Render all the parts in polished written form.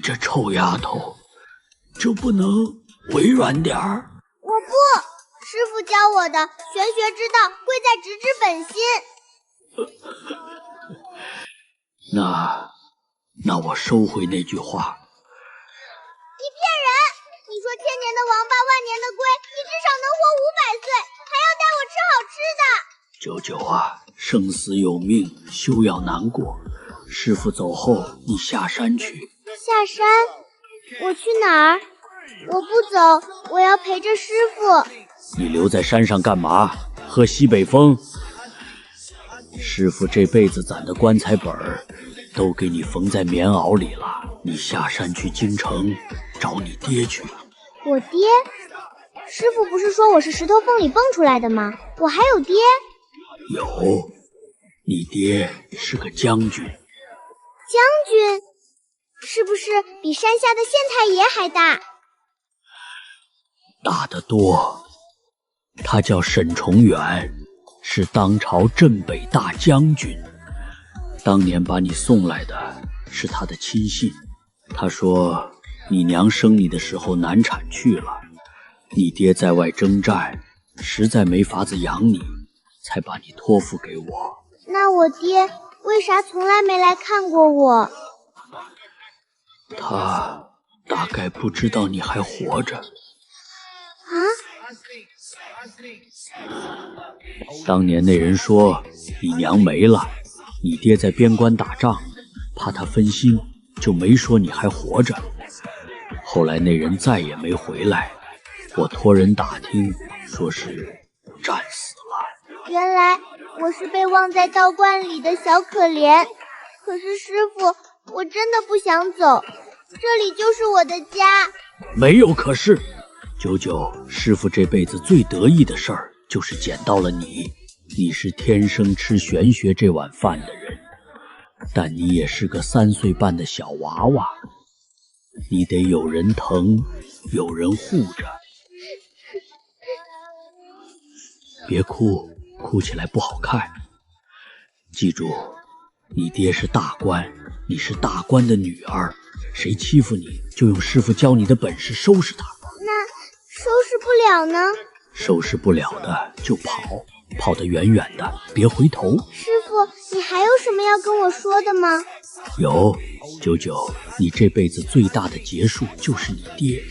这臭丫头，就不能委软点儿？我不，师傅教我的玄学之道，贵在直指本心。那我收回那句话。你骗人！你说千年的王八，万年的龟，你至少能活500岁，还要带我吃好吃的。九九啊，生死有命，休要难过。师傅走后，你下山去。下山？我去哪儿？我不走，我要陪着师傅。你留在山上干嘛？喝西北风？师傅这辈子攒的棺材本都给你缝在棉袄里了，你下山去京城找你爹去。我爹？师傅不是说我是石头缝里蹦出来的吗？我还有爹？有，你爹是个将军。将军？是不是比山下的县太爷还大？大得多。他叫沈重远，是当朝镇北大将军。当年把你送来的是他的亲信，他说你娘生你的时候难产去了，你爹在外征战，实在没法子养你，才把你托付给我。那我爹为啥从来没来看过我？他大概不知道你还活着。啊？当年那人说你娘没了，你爹在边关打仗，怕他分心，就没说你还活着。后来那人再也没回来，我托人打听，说是战死了。原来我是被忘在道观里的小可怜。可是师傅，我真的不想走，这里就是我的家。没有可是，九九，师傅这辈子最得意的事儿就是捡到了你。你是天生吃玄学这碗饭的人，但你也是个3岁半的小娃娃，你得有人疼，有人护着。别哭，哭起来不好看。记住，你爹是大官，你是大官的女儿，谁欺负你，就用师傅教你的本事收拾他。那收拾不了呢？收拾不了的就跑，跑得远远的，别回头。师傅，你还有什么要跟我说的吗？有，九九，你这辈子最大的劫数就是你爹。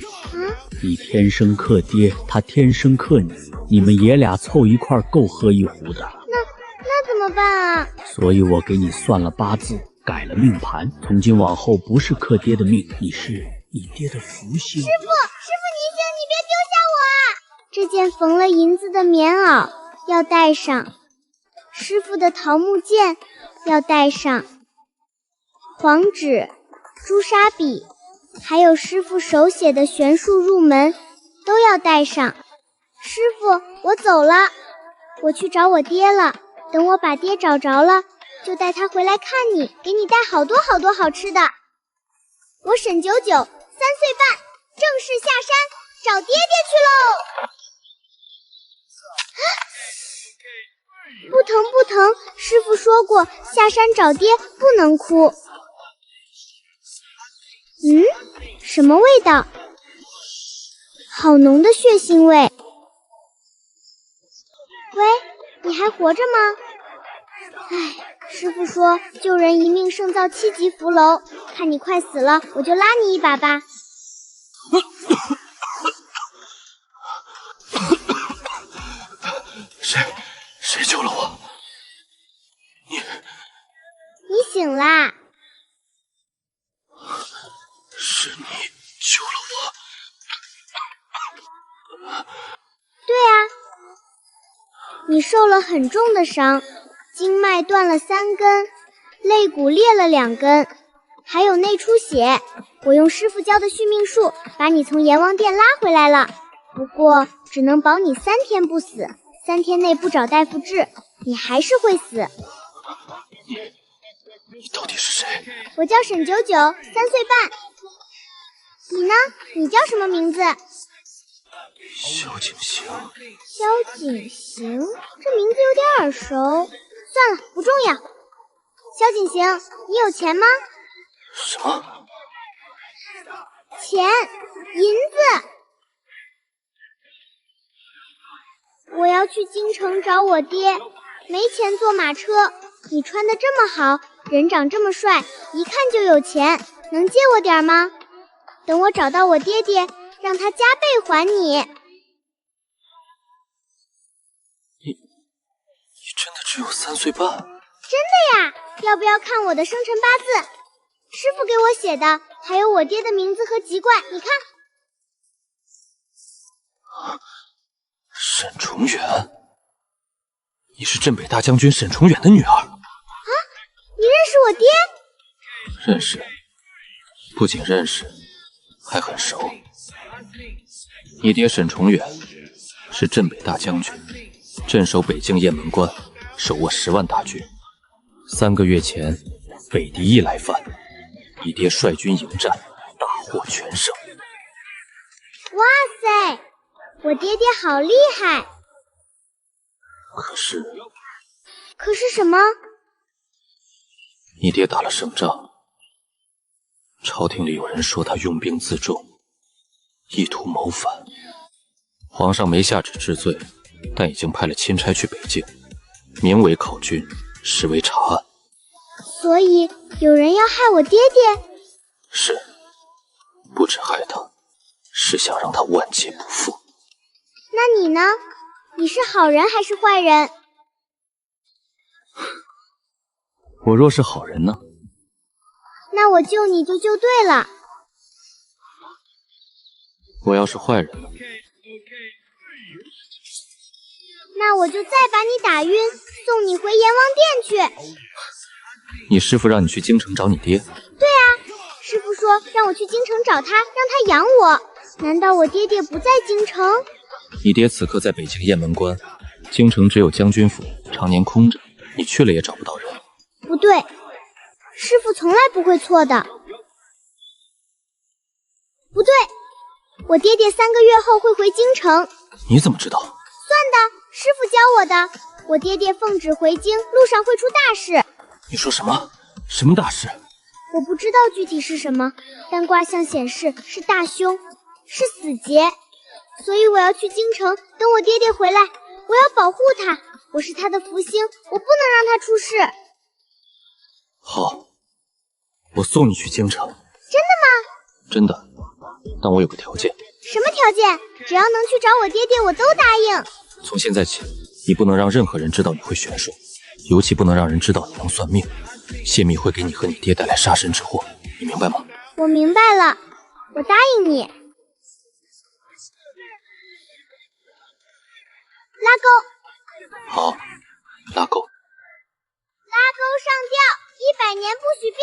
你天生克爹，他天生克你，你们爷俩凑一块够喝一壶的。那怎么办啊？所以我给你算了八字，改了命盘，从今往后不是克爹的命，你是你爹的福星。师傅，你行，你别丢下我啊！这件缝了银子的棉袄要带上，师傅的桃木剑要带上，黄纸、朱砂笔，还有师傅手写的玄术入门都要带上。师傅，我走了，我去找我爹了。等我把爹找着了，就带他回来看你，给你带好多好多好吃的。我沈九九3岁半，正式下山找爹爹去喽！不疼不疼，师傅说过下山找爹不能哭。什么味道？好浓的血腥味。喂，你还活着吗？师傅说救人一命胜造7级浮楼，看你快死了，我就拉你一把吧。谁救了我？你醒啦？是你救了我。对啊，你受了很重的伤，经脉断了3根，肋骨裂了2根，还有内出血。我用师傅教的续命术把你从阎王殿拉回来了，不过只能保你3天不死，3天内不找大夫治，你还是会死。你到底是谁？我叫沈九九，3岁半。你呢？你叫什么名字？萧景行。萧景行，这名字有点耳熟。算了，不重要。萧景行，你有钱吗？什么？钱，银子。我要去京城找我爹，没钱坐马车。你穿得这么好，人长这么帅，一看就有钱，能借我点吗？等我找到我爹爹，让他加倍还你。你真的只有3岁半？真的呀，要不要看我的生辰八字？师傅给我写的，还有我爹的名字和籍贯，你看。沈重远，你是镇北大将军沈重远的女儿啊？你认识我爹？认识，不仅认识，还很熟。你爹沈重远是镇北大将军，镇守北境雁门关，手握10万大军。3个月前，北敌一来犯，你爹率军迎战，大获全胜。哇塞，我爹爹好厉害！可是什么？你爹打了胜仗，朝廷里有人说他拥兵自重，意图谋反。皇上没下旨治罪，但已经派了钦差去北境，明伪考军，实为查案。所以有人要害我爹爹？是，不止害他，是想让他万劫不复。那你呢？你是好人还是坏人？我若是好人呢？那我救你就救对了。我要是坏人呢？那我就再把你打晕，送你回阎王殿去。你师父让你去京城找你爹？对啊，师父说让我去京城找他，让他养我。难道我爹爹不在京城？你爹此刻在北境雁门关，京城只有将军府，常年空着，你去了也找不到人。不对，师父从来不会错的。不对，我爹爹3个月后会回京城。你怎么知道？算的，师父教我的。我爹爹奉旨回京，路上会出大事。你说什么？什么大事？我不知道具体是什么，但卦象显示是大凶，是死劫。所以我要去京城，等我爹爹回来，我要保护他。我是他的福星，我不能让他出事。好，我送你去京城。真的吗？真的，但我有个条件。什么条件？只要能去找我爹爹，我都答应。从现在起，你不能让任何人知道你会玄术，尤其不能让人知道你能算命。泄密会给你和你爹带来杀身之祸，你明白吗？我明白了，我答应你。拉钩。好，拉钩。拉钩上吊，100年不许变，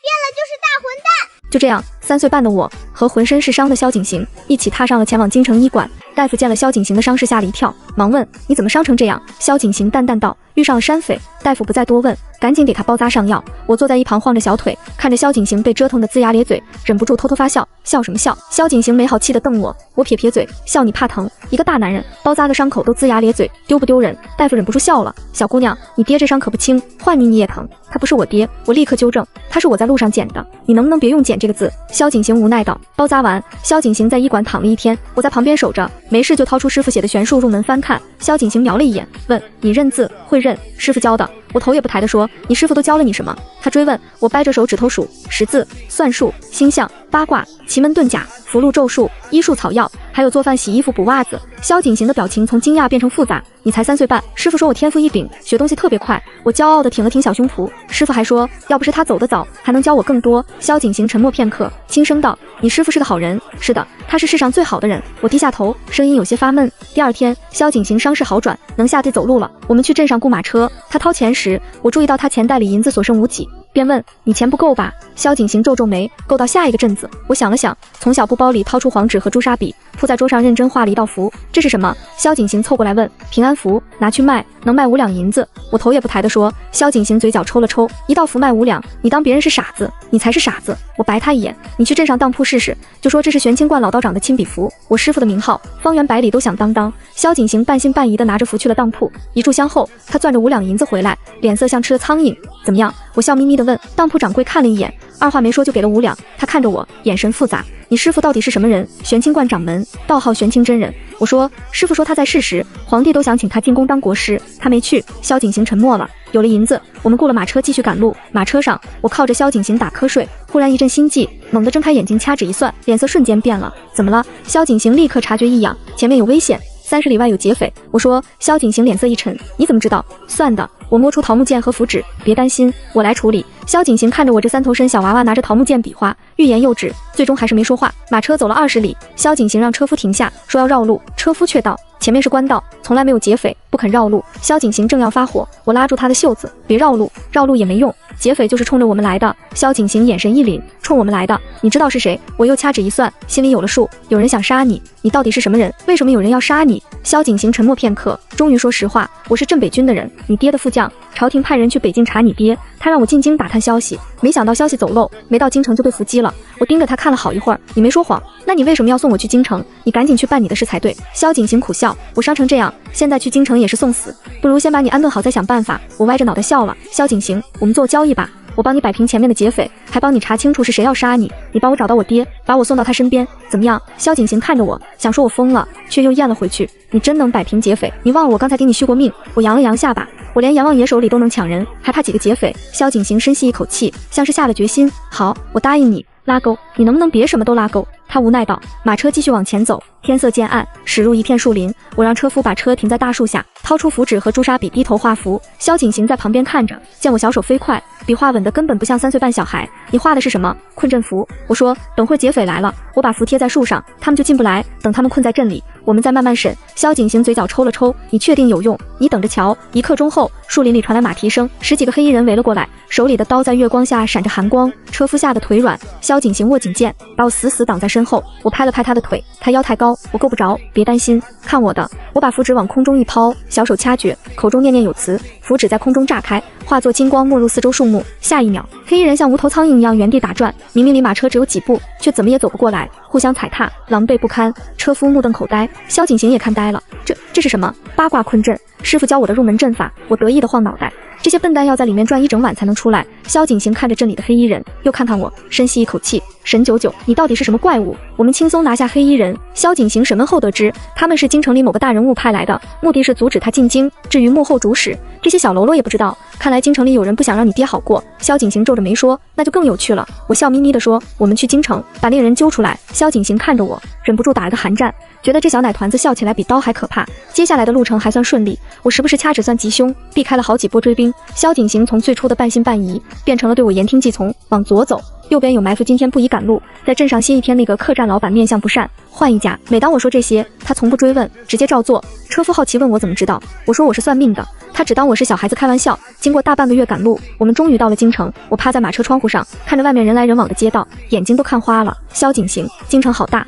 变了就是大混蛋。就这样，3岁半的我和浑身是伤的萧景行一起踏上了前往京城医馆。大夫见了萧景行的伤势，吓了一跳，忙问：“你怎么伤成这样？”萧景行淡淡道：“遇上了山匪。”大夫不再多问，赶紧给他包扎上药。我坐在一旁晃着小腿，看着萧景行被折腾得龇牙咧嘴，忍不住偷偷发笑。笑什么笑？萧景行没好气地瞪我，我撇撇嘴，笑你怕疼？一个大男人包扎个伤口都龇牙咧嘴，丢不丢人？大夫忍不住笑了。小姑娘，你爹这伤可不轻，换你也疼。他不是我爹，我立刻纠正，他是我在路上捡的，你能不能别用捡这个字？萧景行无奈道。包扎完，萧景行在医馆躺了一天，我在旁边守着，没事就掏出师傅写的玄术入门翻看。萧景行瞄了一眼，问：“你认字会认？师傅教的。”我头也不抬地说：“你师傅都教了你什么？”他追问，我掰着手指头数识字、算术、星象、八卦、奇门遁甲、符箓咒术、医术草药，还有做饭、洗衣服、补袜子。萧景行的表情从惊讶变成复杂。你才3岁半，师傅说我天赋异禀，学东西特别快。我骄傲地挺了挺小胸脯。师傅还说，要不是他走得早，还能教我更多。萧景行沉默片刻，轻声道：“你师傅是个好人。”是的，他是世上最好的人。我低下头，声音有些发闷。第2天，萧景行伤势好转，能下地走路了。我们去镇上雇马车，他掏钱时，我注意到他钱袋里银子所剩无几，便问：“你钱不够吧？”萧景行皱皱眉：“够到下一个镇子。”我想了想，从小布包里掏出黄纸和朱砂笔，铺在桌上认真画了一道符。这是什么？萧景行凑过来问。平安符，拿去卖，能卖5两银子。我头也不抬地说。萧景行嘴角抽了抽，一道符卖5两，你当别人是傻子？你才是傻子！我白他一眼，你去镇上当铺试试，就说这是玄清观老道长的亲笔符，我师傅的名号，方圆百里都响当当。萧景行半信半疑地拿着符去了当铺，一炷香后，他攥着5两银子回来，脸色像吃了苍蝇。怎么样？我笑眯眯地问。当铺掌柜看了一眼，二话没说就给了5两。他看着我，眼神复杂。你师父到底是什么人？玄清观掌门，道号玄清真人。我说，师父说他在世时，皇帝都想请他进宫当国师，他没去。萧景行沉默了。有了银子，我们雇了马车继续赶路。马车上，我靠着萧景行打瞌睡，忽然一阵心悸，猛地睁开眼睛，掐指一算，脸色瞬间变了。怎么了？萧景行立刻察觉异样，前面有危险，30里外有劫匪。我说，萧景行脸色一沉，你怎么知道？算的。我摸出桃木剑和符纸，别担心，我来处理。萧景行看着我这3头身小娃娃拿着桃木剑比划，欲言又止，最终还是没说话。马车走了20里，萧景行让车夫停下，说要绕路，车夫却道前面是官道，从来没有劫匪，不肯绕路。萧景行正要发火，我拉住他的袖子，别绕路，绕路也没用，劫匪就是冲着我们来的。萧景行眼神一凛，冲我们来的，你知道是谁？我又掐指一算，心里有了数，有人想杀你，你到底是什么人？为什么有人要杀你？萧景行沉默片刻，终于说实话，我是镇北军的人，你爹的副将，朝廷派人去北京查你爹，他让我进京打探消息，没想到消息走漏，没到京城就被伏击了。我盯着他看了好一会儿，你没说谎，那你为什么要送我去京城？你赶紧去办你的事才对。萧景行苦笑，我伤成这样，现在去京城也是送死，不如先把你安顿好再想办法。我歪着脑袋笑了。萧景行，我们做交易吧，我帮你摆平前面的劫匪，还帮你查清楚是谁要杀你，你帮我找到我爹，把我送到他身边，怎么样？萧景行看着我，想说我疯了，却又咽了回去。你真能摆平劫匪？你忘了我刚才给你续过命？我扬了扬下巴，我连阎王爷手里都能抢人，还怕几个劫匪？萧景行深吸一口气，像是下了决心。好，我答应你。拉钩，你能不能别什么都拉钩？他无奈道。马车继续往前走，天色渐暗，驶入一片树林。我让车夫把车停在大树下，掏出符纸和朱砂笔，低头画符。萧景行在旁边看着，见我小手飞快，笔画稳得根本不像3岁半小孩。你画的是什么？困阵符。我说，等会劫匪来了，我把符贴在树上，他们就进不来。等他们困在阵里，我们再慢慢审。萧景行嘴角抽了抽，你确定有用？你等着瞧。1刻钟后，树林里传来马蹄声，10几个黑衣人围了过来，手里的刀在月光下闪着寒光。车夫吓得腿软，萧景行握紧剑，把我死死挡在身后。我拍了拍他的腿，他腰太高，我够不着，别担心，看我的。我把符纸往空中一抛，小手掐诀，口中念念有词，符纸在空中炸开，化作金光没入四周树木。下一秒，黑衣人像无头苍蝇一样原地打转，明明离马车只有几步，却怎么也走不过来，互相踩踏，狼狈不堪。车夫目瞪口呆，萧景行也看呆了，这是什么？八卦困阵，师傅教我的入门阵法。我得意的晃脑袋，这些笨蛋要在里面转1整晚才能出来。萧景行看着阵里的黑衣人，又看看我，深吸一口气，沈九九，你到底是什么怪物？我们轻松拿下黑衣人。萧景行审问后得知，他们是京城里某个大人物派来的，目的是阻止他进京。至于幕后主使，这些小喽啰也不知道。看来京城里有人不想让你爹好过。萧景行皱着眉说，那就更有趣了。我笑眯眯地说，我们去京城，把猎人揪出来。萧景行看着我，忍不住打了个寒战，觉得这小奶团子笑起来比刀还可怕。接下来的路程还算顺利，我时不时掐指算吉凶，避开了好几波追兵。萧景行从最初的半信半疑，变成了对我言听计从。往左走，右边有埋伏，今天不宜赶路，在镇上歇一天。那个客栈老板面相不善，换一家。每当我说这些，他从不追问，直接照做。车夫好奇问我怎么知道，我说我是算命的，他只当我是小孩子开玩笑。经过大半个月赶路，我们终于到了京城。我趴在马车窗户上，看着外面人来人往的街道，眼睛都看花了。萧景行，京城好大，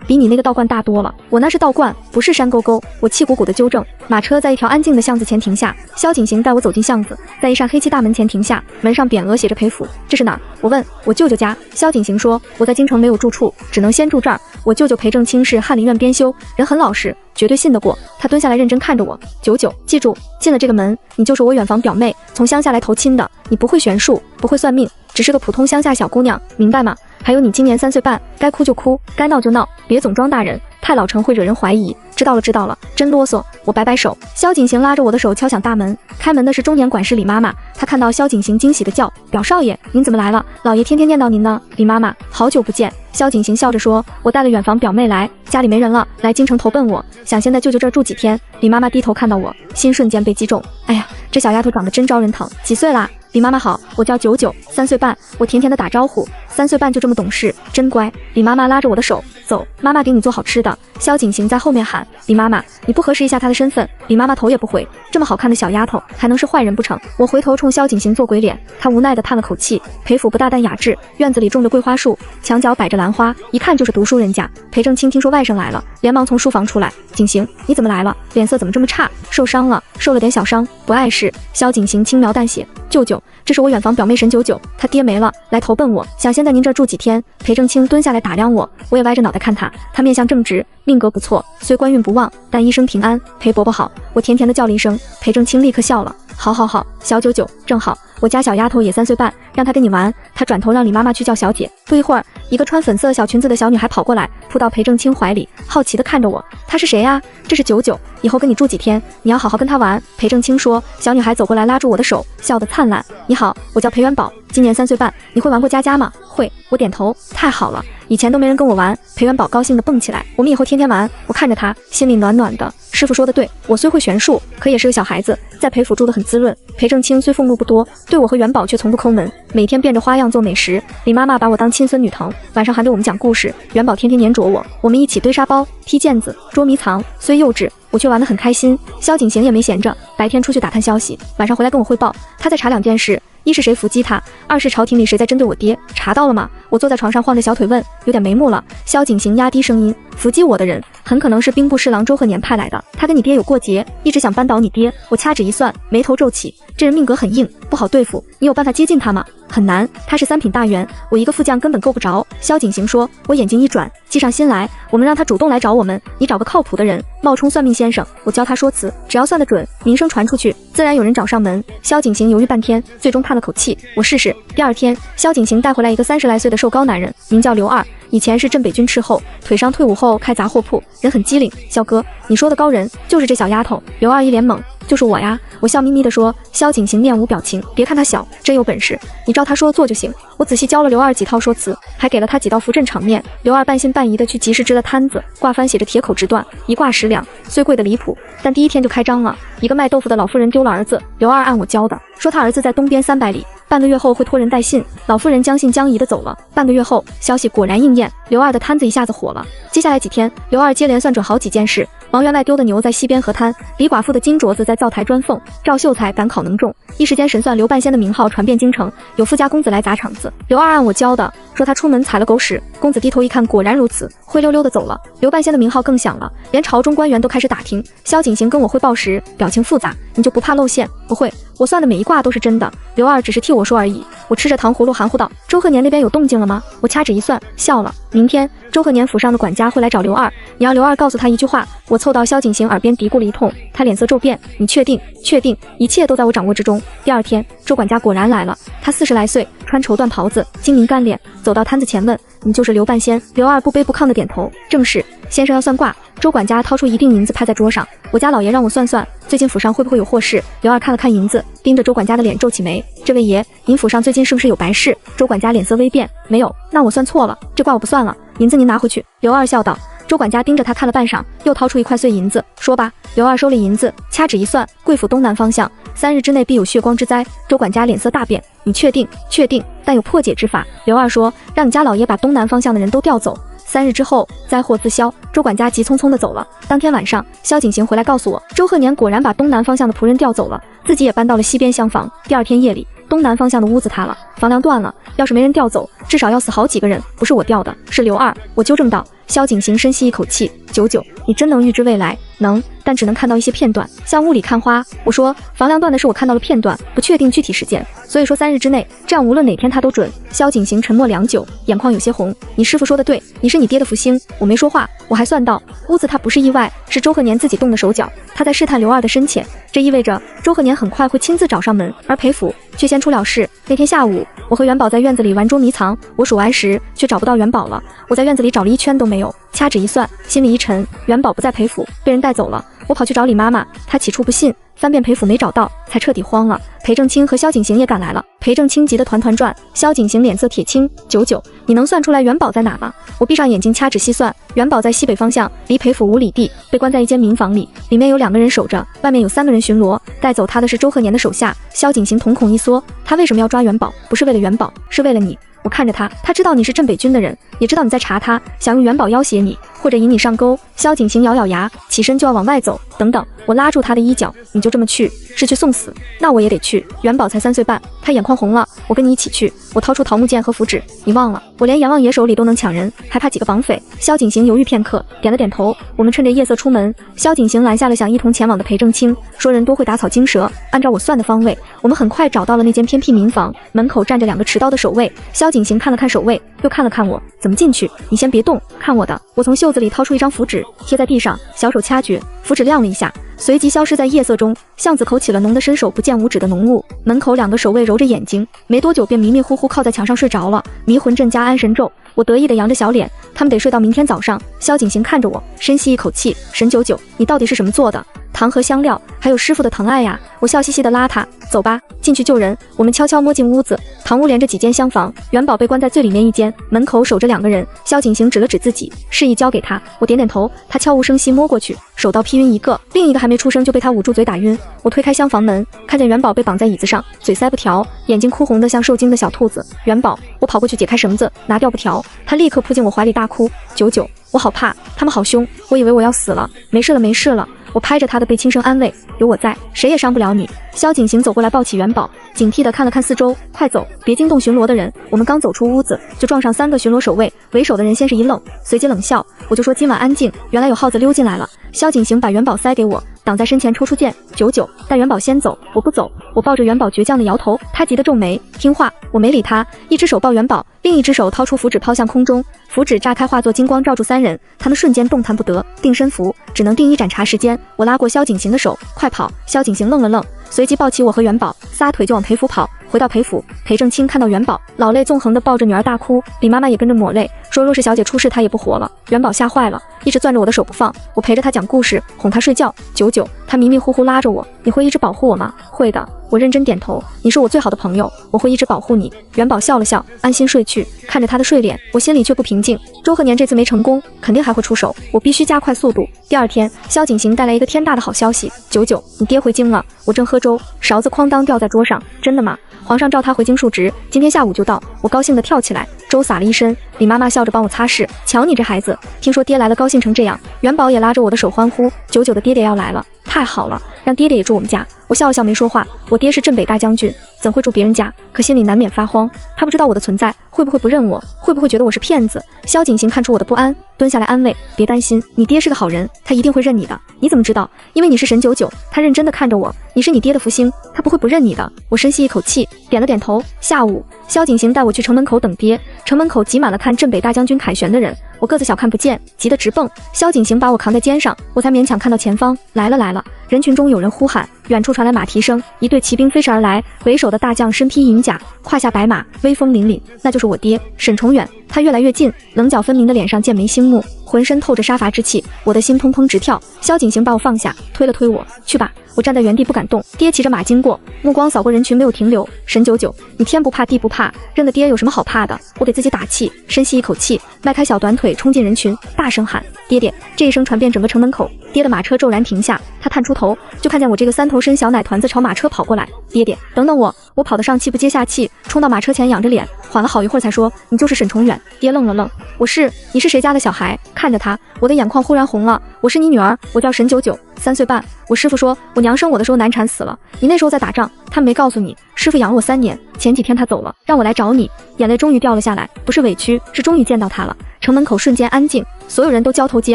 比你那个道观大多了。我那是道观，不是山沟沟。我气鼓鼓的纠正。马车在一条安静的巷子前停下，萧景行带我走进巷子，在一扇黑漆大门前停下，门上匾额写着裴府。这是哪儿？我问。我舅舅家。萧景行说，我在京城没有住处，只能先住这儿。我舅舅裴正清是翰林院编修，人很老实，绝对信得过。他蹲下来认真看着我，九九，记住，进了这个门，你就是我远房表妹，从乡下来投亲的。你不会玄术，不会算命，只是个普通乡下小姑娘，明白吗？还有你今年3岁半，该哭就哭，该闹就闹，别总装大人，太老成会惹人怀疑。知道了知道了，真啰嗦。我摆摆手。萧景行拉着我的手敲响大门，开门的是中年管事李妈妈。她看到萧景行惊喜的叫，表少爷，您怎么来了？老爷天天念叨您呢。李妈妈，好久不见。萧景行笑着说，我带了远房表妹来，家里没人了，来京城投奔我，想先在舅舅这儿住几天。李妈妈低头看到我，心瞬间被击中。哎呀，这小丫头长得真招人疼。几岁啦？李妈妈好，我叫九九，3岁半。我甜甜的打招呼，3岁半就这么懂事，真乖。李妈妈拉着我的手，走，妈妈给你做好吃的。萧景行在后面喊，李妈妈，你不核实一下她的身份？李妈妈头也不回，这么好看的小丫头，还能是坏人不成？我回头冲萧景行做鬼脸，他无奈地叹了口气。裴府不大但雅致，院子里种着桂花树，墙角摆着兰花，一看就是读书人家。裴正清听说外甥来了，连忙从书房出来。景行，你怎么来了？脸色怎么这么差？受伤了？受了点小伤，不碍事。萧景行轻描淡写，舅舅，这是我远房表妹沈九九，她爹没了，来投奔我，想先在您这儿住几天。裴正清蹲下来打量我，我也歪着脑袋看他，他面相正直，命格不错，虽官运不旺，但一生平安。裴伯伯好。我甜甜的叫了一声，裴正清立刻笑了。好好好，小九九，正好我家小丫头也3岁半，让她跟你玩。她转头让李妈妈去叫小姐。不一会儿，一个穿粉色小裙子的小女孩跑过来，扑到裴正清怀里，好奇地看着我。她是谁啊？这是九九，以后跟你住几天，你要好好跟她玩。裴正清说。小女孩走过来拉住我的手，笑得灿烂。你好，我叫裴元宝，今年3岁半。你会玩过家家吗？会，我点头。太好了，以前都没人跟我玩。裴元宝高兴地蹦起来。我们以后天天玩。我看着他，心里暖暖的。师傅说的对，我虽会玄术，可也是个小孩子，在裴府住得很滋润。裴正清虽俸禄不多，对我和元宝却从不抠门，每天变着花样做美食。李妈妈把我当亲孙女疼，晚上还给我们讲故事。元宝天天黏着我，我们一起堆沙包、踢毽子、捉迷藏，虽幼稚，我却玩得很开心。萧景行也没闲着，白天出去打探消息，晚上回来跟我汇报。他在查2件事，一是谁伏击他，二是朝廷里谁在针对我爹。查到了吗？我坐在床上晃着小腿问，有点眉目了。萧景行压低声音，伏击我的人很可能是兵部侍郎周鹤年派来的，他跟你爹有过节，一直想扳倒你爹。我掐指一算，眉头皱起，这人命格很硬，不好对付，你有办法接近他吗？很难，他是3品大员，我一个副将根本够不着。萧景行说。我眼睛一转，计上心来，我们让他主动来找我们，你找个靠谱的人，冒充算命先生，我教他说辞，只要算得准，名声传出去，自然有人找上门。萧景行犹豫半天，最终叹了口气，我试试。第二天，萧景行带回来一个30来岁的瘦高男人，名叫刘二，以前是镇北军斥候，腿伤退伍后开杂货铺，人很机灵。萧哥，你说的高人就是这小丫头。刘二一脸懵，就是我呀。我笑眯眯地说。萧景行面无表情，别看他小，真有本事，你照他说做就行。我仔细教了刘二几套说辞，还给了他几道符阵场面。刘二半信半疑地去集市支了摊子，挂幡写着铁口直断，一挂10两，虽贵的离谱，但第一天就开张了。一个卖豆腐的老妇人丢了儿子，刘二按我教的，说他儿子在东边300里，半个月后会托人带信。老妇人将信将疑地走了。半个月后，消息果然应验，刘二的摊子一下子火了。接下来几天，刘二接连算准好几件事。王员外丢的牛在西边河滩，李寡妇的金镯子在灶台砖缝，赵秀才赶考能中。一时间神算刘半仙的名号传遍京城，有富家公子来砸场子。刘二按我教的，说他出门踩了狗屎。公子低头一看，果然如此，灰溜溜的走了。刘半仙的名号更响了，连朝中官员都开始打听。萧景行跟我汇报时表情复杂，你就不怕露馅？不会，我算的每一卦都是真的。刘二只是替我说而已。我吃着糖葫芦含糊道，周鹤年那边有动静了吗？我掐指一算，笑了。明天周鹤年府上的管家会来找刘二，你让刘二告诉他一句话。我凑到萧景行耳边嘀咕了一通，他脸色骤变。你确定？确定，一切都在我掌握之中。第二天，周管家果然来了，他40来岁，穿绸缎袍子，精明干练，走到摊子前问，你就是刘半仙？刘二不卑不亢的点头，正是。先生要算卦。周管家掏出一锭银子拍在桌上，我家老爷让我算算最近府上会不会有祸事。刘二看了看银子，盯着周管家的脸皱起眉，这位爷，您府上最近是不是有白事？周管家脸色微变，没有。那我算错了，这卦我不算了，银子您拿回去。刘二笑道。周管家盯着他看了半晌，又掏出1块碎银子，说吧。刘二收了银子，掐指一算，贵府东南方向，3日之内必有血光之灾。周管家脸色大变，你确定？确定，但有破解之法。刘二说，让你家老爷把东南方向的人都调走，3日之后灾祸自消。周管家急匆匆地走了。当天晚上，萧景行回来告诉我，周鹤年果然把东南方向的仆人调走了，自己也搬到了西边厢房。第二天夜里，东南方向的屋子塌了，房梁断了，要是没人调走，至少要死好几个人。不是我调的，是刘二。我纠正道。萧景行深吸一口气，九九，你真能预知未来？能，但只能看到一些片段，像雾里看花。我说房梁断的是我看到了片段，不确定具体时间，所以说3日之内，这样无论哪天他都准。萧景行沉默良久，眼眶有些红。你师傅说的对，你是你爹的福星。我没说话，我还算到屋子他不是意外，是周鹤年自己动的手脚，他在试探刘二的深浅，这意味着周鹤年很快会亲自找上门，而裴府却先出了事。那天下午，我和元宝在院子里玩捉迷藏，我数完时却找不到元宝了，我在院子里找了一圈都没有，掐指一算，心里一沉，元宝不在裴府，被人带走了。我跑去找李妈妈，她起初不信，翻遍裴府没找到，才彻底慌了。裴正清和萧景行也赶来了，裴正清急得团团转，萧景行脸色铁青。九九，你能算出来元宝在哪吗？我闭上眼睛掐指细算，元宝在西北方向，离裴府5里地，被关在一间民房里，里面有2个人守着，外面有3个人巡逻。带走他的是周鹤年的手下。萧景行瞳孔一缩，他为什么要抓元宝？不是为了元宝，是为了你。我看着他，他知道你是镇北军的人，也知道你在查他，想用元宝要挟你，或者引你上钩。萧景行咬咬牙，起身就要往外走。等等，我拉住他的衣角，你就这么去？是去送死？那我也得去。元宝才3岁半，他眼眶红了。我跟你一起去。我掏出桃木剑和符纸，你忘了，我连阎王爷手里都能抢人，还怕几个绑匪？萧景行犹豫片刻，点了点头。我们趁着夜色出门。萧景行拦下了想一同前往的裴正清，说人多会打草惊蛇。按照我算的方位，我们很快找到了那间偏僻民房，门口站着2个持刀的守卫。萧景行看了看守卫，又看了看我，怎么进去？你先别动，看我的。我从袖子里掏出一张符纸，贴在地上，小手掐诀，符纸亮了了一下，随即消失在夜色中。巷子口起了浓的伸手不见五指的浓雾，门口2个守卫揉着眼睛，没多久便迷迷糊糊靠在墙上睡着了。迷魂阵加安神咒，我得意的扬着小脸，他们得睡到明天早上。萧景行看着我，深吸一口气，沈九九，你到底是什么做的？糖和香料，还有师傅的疼爱呀！我笑嘻嘻的拉他，走吧，进去救人。我们悄悄摸进屋子，堂屋连着几间厢房，元宝被关在最里面一间，门口守着2个人。萧景行指了指自己，示意交给他。我点点头，他悄无声息摸过去，手刀劈晕一个，另一个还没出声就被他捂住嘴打晕。我推开厢房门，看见元宝被绑在椅子上，嘴塞布条，眼睛哭红的像受惊的小兔子。元宝，我跑过去解开绳子，拿掉布条，他立刻扑进我怀里大哭。九九，我好怕，他们好凶，我以为我要死了。没事了，没事了。我拍着他的背轻声安慰，有我在，谁也伤不了你。萧景行走过来抱起元宝，警惕地看了看四周，快走，别惊动巡逻的人。我们刚走出屋子，就撞上3个巡逻守卫，为首的人先是一愣，随即冷笑，我就说今晚安静，原来有耗子溜进来了。萧景行把元宝塞给我，挡在身前抽出剑，九九，带元宝先走。我不走，我抱着元宝倔强的摇头，他急得皱眉，听话。我没理他，一只手抱元宝，另一只手掏出符纸抛向空中，符纸炸开化作金光罩住3人，他们瞬间动弹不得，定身符只能定1盏茶时间。我拉过萧景行的手，快跑！萧景行愣了愣，随即抱起我和元宝，撒腿就往裴府跑。回到裴府，裴正清看到元宝，老泪纵横地抱着女儿大哭，李妈妈也跟着抹泪，说若是小姐出事，她也不活了。元宝吓坏了，一直攥着我的手不放，我陪着她讲故事，哄她睡觉。九九，她迷迷糊糊拉着我，你会一直保护我吗？会的。我认真点头，你是我最好的朋友，我会一直保护你。元宝笑了笑，安心睡去。看着他的睡脸，我心里却不平静。周贺年这次没成功，肯定还会出手，我必须加快速度。第2天，萧景行带来一个天大的好消息，九九，你爹回京了。我正喝粥，勺子哐当掉在桌上。真的吗？皇上召他回京述职，今天下午就到。我高兴地跳起来，粥洒了一身。李妈妈笑着帮我擦拭，瞧你这孩子，听说爹来了，高兴成这样。元宝也拉着我的手欢呼，九九的爹爹要来了，太好了，让爹爹也住我们家。我笑了笑没说话，我爹是镇北大将军，怎会住别人家？可心里难免发慌，他不知道我的存在，会不会不认我？会不会觉得我是骗子？萧景行看出我的不安，蹲下来安慰，别担心，你爹是个好人，他一定会认你的。你怎么知道？因为你是沈九九，他认真地看着我，你是你爹的福星，他不会不认你的。我深吸一口气，点了点头。下午，萧景行带我去城门口等爹，城门口挤满了看镇北大将军凯旋的人，我个子小看不见，急得直蹦。萧景行把我扛在肩上，我才勉强看到前方，来了来了。人群中有人呼喊，远处传来马蹄声，一队骑兵飞驰而来，为首的大将身披银甲，胯下白马，威风凛凛，那就是我爹沈重远。他越来越近，棱角分明的脸上剑眉星目，浑身透着杀伐之气，我的心砰砰直跳。萧景行把我放下，推了推我，去吧。我站在原地不敢动，爹骑着马经过，目光扫过人群没有停留。沈九九，你天不怕地不怕，认了爹有什么好怕的？我给自己打气，深吸一口气，迈开小短腿冲进人群，大声喊爹爹。这一声传遍整个城门口，爹的马车骤然停下，他探出头，就看见我这个3头身小奶团子朝马车跑过来。爹爹，等等我！我跑得上气不接下气，冲到马车前仰着脸，缓了好一会儿才说，你就是沈重远。爹愣了愣，我是？你是谁家的小孩？看着他，我的眼眶忽然红了。我是你女儿，我叫沈九九，3岁半。我师傅说我娘生我的时候难产死了，你那时候在打仗，他们没告诉你。师傅养了我3年，前几天他走了，让我来找你。眼泪终于掉了下来，不是委屈，是终于见到他了。城门口瞬间安静，所有人都交头接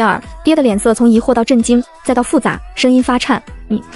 耳。爹的脸色从疑惑到震惊，再到复杂，声音发颤。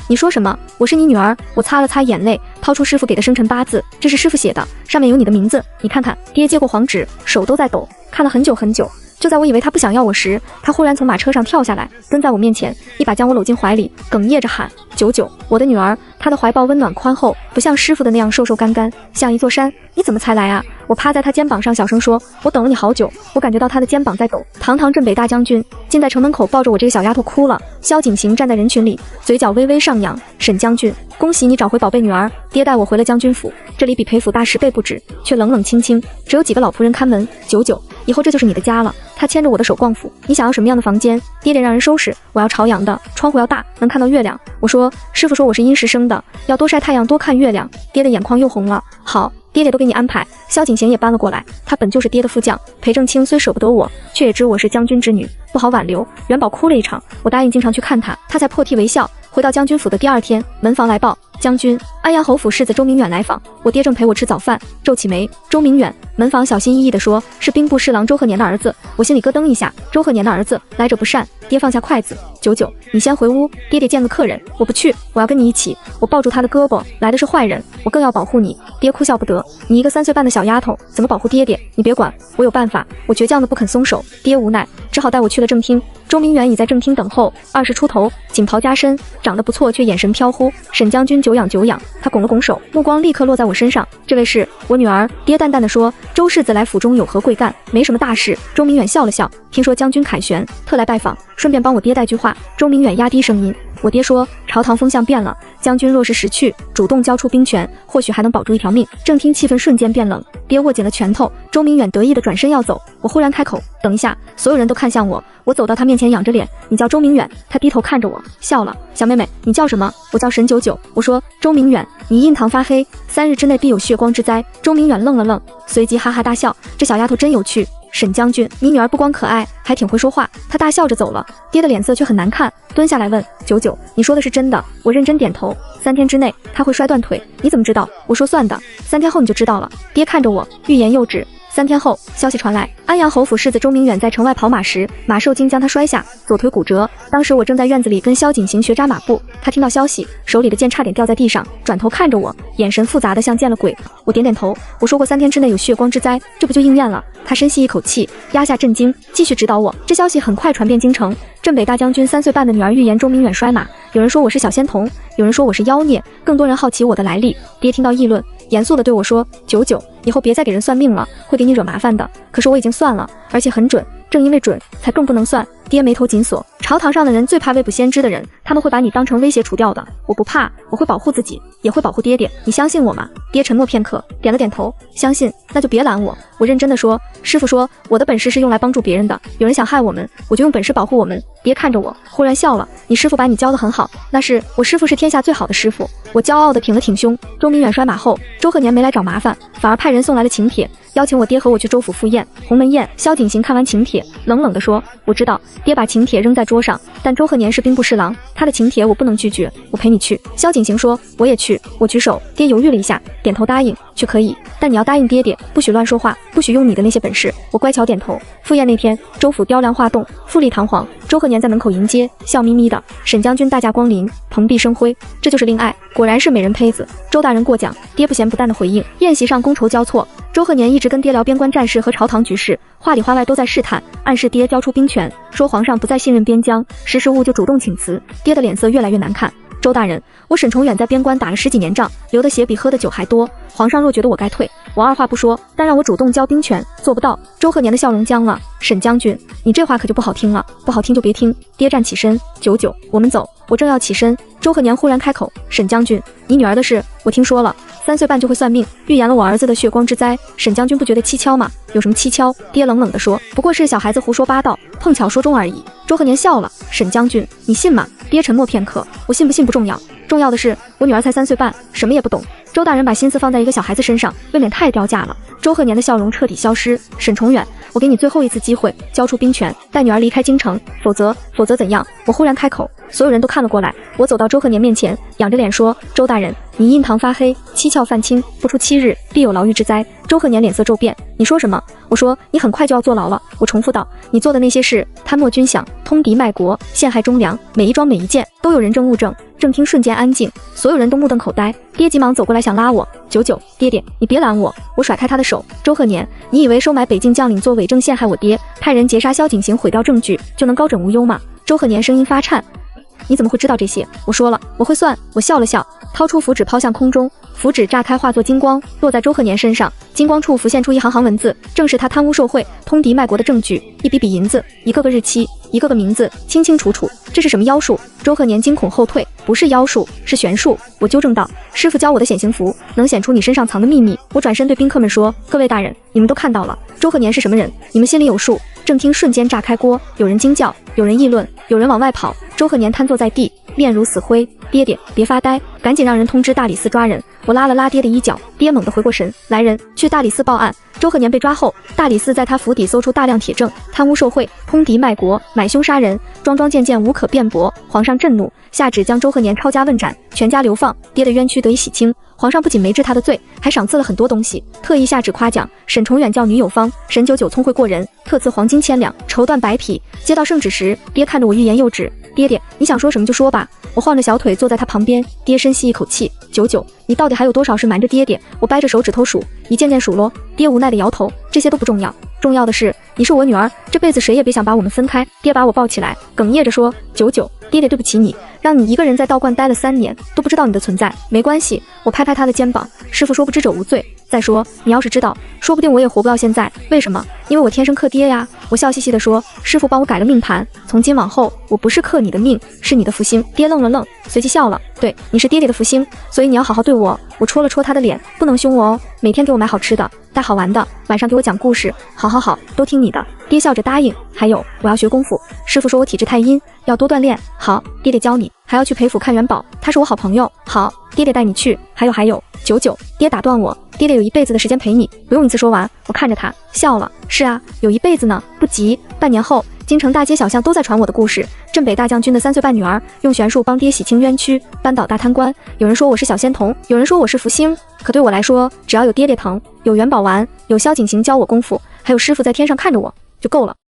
你说什么？我是你女儿。我擦了擦眼泪，掏出师傅给的生辰8字，这是师傅写的，上面有你的名字，你看看。爹接过黄纸，手都在抖，看了很久很久。就在我以为他不想要我时，他忽然从马车上跳下来，蹲在我面前，一把将我搂进怀里，哽咽着喊九九，我的女儿。她的怀抱温暖宽厚，不像师傅的那样瘦瘦干干，像一座山。你怎么才来啊？我趴在他肩膀上小声说，我等了你好久。我感觉到他的肩膀在抖。堂堂镇北大将军竟在城门口抱着我这个小丫头哭了。萧景行站在人群里，嘴角微微上扬，沈将军，恭喜你找回宝贝女儿，爹带我回了将军府，这里比裴府大10倍不止，却冷冷清清，只有几个老仆人看门。九九，以后这就是你的家了。他牵着我的手逛府，你想要什么样的房间？爹得让人收拾，我要朝阳的，窗户要大，能看到月亮。我说，师傅说我是阴时生的，要多晒太阳，多看月亮。爹的眼眶又红了。好，爹爹都给你安排。萧景行也搬了过来，他本就是爹的副将。裴正清虽舍不得我，却也知我是将军之女，不好挽留。元宝哭了一场，我答应经常去看他，他才破涕为笑。回到将军府的第2天，门房来报，将军，安阳侯府世子周明远来访，我爹正陪我吃早饭。皱起眉，周明远。门房小心翼翼地说：“是兵部侍郎周鹤年的儿子。”我心里咯噔一下，周鹤年的儿子，来者不善。爹放下筷子，九九，你先回屋，爹见个客人。我不去，我要跟你一起。我抱住他的胳膊，来的是坏人，我更要保护你。爹哭笑不得，你一个3岁半的小丫头，怎么保护爹？你别管，我有办法。我倔强的不肯松手，爹无奈，只好带我去了正厅。周明远已在正厅等候，20出头，锦袍加身，长得不错，却眼神飘忽。沈将军久仰。他拱了拱手，目光立刻落在我身上。这位是我女儿，爹淡淡的说。周世子来府中有何贵干？没什么大事。周明远笑了笑，听说将军凯旋，特来拜访，顺便帮我爹带句话。周明远压低声音，我爹说朝堂风向变了，将军若是识趣，主动交出兵权，或许还能保住一条命。正厅气氛瞬间变冷，爹握紧了拳头。周明远得意的转身要走，我忽然开口，等一下。所有人都看向我，我走到他面前，仰着脸，你叫周明远？他低头看着我，笑了。小妹妹，你叫什么？我叫沈九九。我说周明远，你印堂发黑，3日之内必有血光之灾。周明远愣了愣，随即哈哈大笑，这小丫头真有趣。沈将军，你女儿不光可爱，还挺会说话。他大笑着走了，爹的脸色却很难看，蹲下来问九九，你说的是真的？我认真点头。3天之内他会摔断腿，你怎么知道？我说算的，3天后你就知道了。爹看着我，欲言又止。3天后，消息传来，安阳侯府世子周明远在城外跑马时，马受惊将他摔下，左腿骨折。当时我正在院子里跟萧景行学扎马步，他听到消息，手里的剑差点掉在地上，转头看着我，眼神复杂的像见了鬼。我点点头，我说过3天之内有血光之灾，这不就应验了？他深吸一口气，压下震惊，继续指导我。这消息很快传遍京城，镇北大将军3岁半的女儿预言周明远摔马，有人说我是小仙童，有人说我是妖孽，更多人好奇我的来历。爹听到议论，严肃地对我说：“九九，以后别再给人算命了，会给你惹麻烦的。”可是我已经算了，而且很准，正因为准，才更不能算。爹眉头紧锁，朝堂上的人最怕未卜先知的人，他们会把你当成威胁除掉的。我不怕，我会保护自己，也会保护爹爹。你相信我吗？爹沉默片刻，点了点头，相信。那就别拦我。我认真的说，师傅说我的本事是用来帮助别人的，有人想害我们，我就用本事保护我们。爹看着我，忽然笑了。你师傅把你教得很好，那是我师傅是天下最好的师傅。我骄傲地挺了挺胸。周明远摔马后，周鹤年没来找麻烦，反而派人送来了请帖，邀请我爹和我去周府赴宴。鸿门宴，萧景行看完请帖，冷冷地说：“我知道。”爹把请帖扔在桌上，但周鹤年是兵部侍郎，他的请帖我不能拒绝，我陪你去。萧景行说：“我也去。”我举手，爹犹豫了一下，点头答应，去可以，但你要答应爹爹，不许乱说话，不许用你的那些本事。我乖巧点头。赴宴那天，周府雕梁画栋，富丽堂皇，周鹤年在门口迎接，笑眯眯的。沈将军大驾光临，蓬荜生辉，这就是恋爱，果然是美人胚子。周大人过奖。爹不咸不淡的回应。宴席上觥筹交错，周鹤年一直跟爹聊边关战事和朝堂局势，话里话外都在试探，暗示爹交出兵权，说皇上不再信任边疆，识物就主动请辞。爹的脸色越来越难看。周大人，我沈崇远在边关打了10几年仗，流的血比喝的酒还多，皇上若觉得我该退，我二话不说，但让我主动交兵权，做不到。周鹤年的笑容僵了。沈将军，你这话可就不好听了，不好听就别听。爹站起身，九九，我们走。我正要起身，周鹤年忽然开口：“沈将军，你女儿的事我听说了，3岁半就会算命，预言了我儿子的血光之灾。沈将军不觉得蹊跷吗？有什么蹊跷？”爹冷冷地说：“不过是小孩子胡说八道，碰巧说中而已。”周鹤年笑了：“沈将军，你信吗？”爹沉默片刻：“我信不信不重要，重要的是我女儿才3岁半，什么也不懂。”周大人把心思放在一个小孩子身上，未免太掉价了。周鹤年的笑容彻底消失。沈崇远，我给你最后一次机会，交出兵权，带女儿离开京城，否则怎样？我忽然开口，所有人都看了过来。我走到周鹤年面前，仰着脸说：“周大人，你印堂发黑，七窍泛青，不出7日，必有牢狱之灾。”周鹤年脸色骤变，你说什么？我说你很快就要坐牢了。我重复道，你做的那些事，贪墨军饷，通敌卖国，陷害忠良，每一桩每一件都有人证物证。正厅瞬间安静，所有人都目瞪口呆。爹急忙走过来想拉我，九九，爹爹，你别拦我。我甩开他的手。周鹤年，你以为收买北境将领做伪证陷害我爹，派人劫杀萧景行毁掉证据，就能高枕无忧吗？周鹤年声音发颤，你怎么会知道这些？我说了，我会算。我笑了笑，掏出符纸抛向空中，符纸炸开化作金光，落在周鹤年身上。金光处浮现出一行行文字，正是他贪污受贿、通敌卖国的证据。一笔笔银子，一个个日期，一个个名字，清清楚楚。这是什么妖术？周鹤年惊恐后退，不是妖术，是玄术。我纠正道，师傅教我的显形符能显出你身上藏的秘密。我转身对宾客们说，各位大人，你们都看到了，周鹤年是什么人，你们心里有数。正厅瞬间炸开锅，有人惊叫，有人议论，有人往外跑，周鹤年瘫坐在地，面如死灰。爹爹，别发呆，赶紧让人通知大理寺抓人。我拉了拉爹的衣角，爹猛地回过神，来人，去大理寺报案。周鹤年被抓后，大理寺在他府邸搜出大量铁证，贪污受贿、通敌卖国、买凶杀人，桩桩件件无可辩驳。皇上震怒，下旨将周鹤年抄家问斩，全家流放，爹的冤屈得以洗清。皇上不仅没治他的罪，还赏赐了很多东西，特意下旨夸奖沈重远叫女有方，沈九九聪慧过人，特赐黄金1000两，绸缎100匹。接到圣旨时，爹看着我欲言又止。爹爹，你想说什么就说吧。我晃着小腿坐在他旁边，爹深吸一口气，九九，你到底还有多少事瞒着爹爹？我掰着手指头数，一件件数咯。爹无奈的摇头，这些都不重要，重要的是你是我女儿，这辈子谁也别想把我们分开。爹把我抱起来，哽咽着说，九九，爹爹对不起你，让你一个人在道观待了3年，都不知道你的存在。没关系，我拍拍他的肩膀，师父说不知者无罪。再说，你要是知道，说不定我也活不到现在。为什么？因为我天生克爹呀。我笑嘻嘻地说，师父帮我改了命盘，从今往后我不是克你的命，是你的福星。爹愣了愣，随即笑了，对，你是爹爹的福星，所以你要好好对我。我戳了戳他的脸，不能凶我哦，每天给我买好吃的，带好玩的，晚上给我讲故事，好好好，都听你的。爹笑着答应。还有，我要学功夫，师父说我体质太阴，要多锻炼。好，爹爹教你。还要去裴府看元宝，他是我好朋友。好，爹爹带你去。还有，九九，爹打断我，爹爹有一辈子的时间陪你，不用一次说完。我看着他笑了，是啊，有一辈子呢，不急。半年后，京城大街小巷都在传我的故事，镇北大将军的3岁半女儿用玄术帮爹洗清冤屈，扳倒大贪官。有人说我是小仙童，有人说我是福星，可对我来说，只要有爹爹疼，有元宝丸，有萧景行教我功夫，还有师傅在天上看着我，就够了。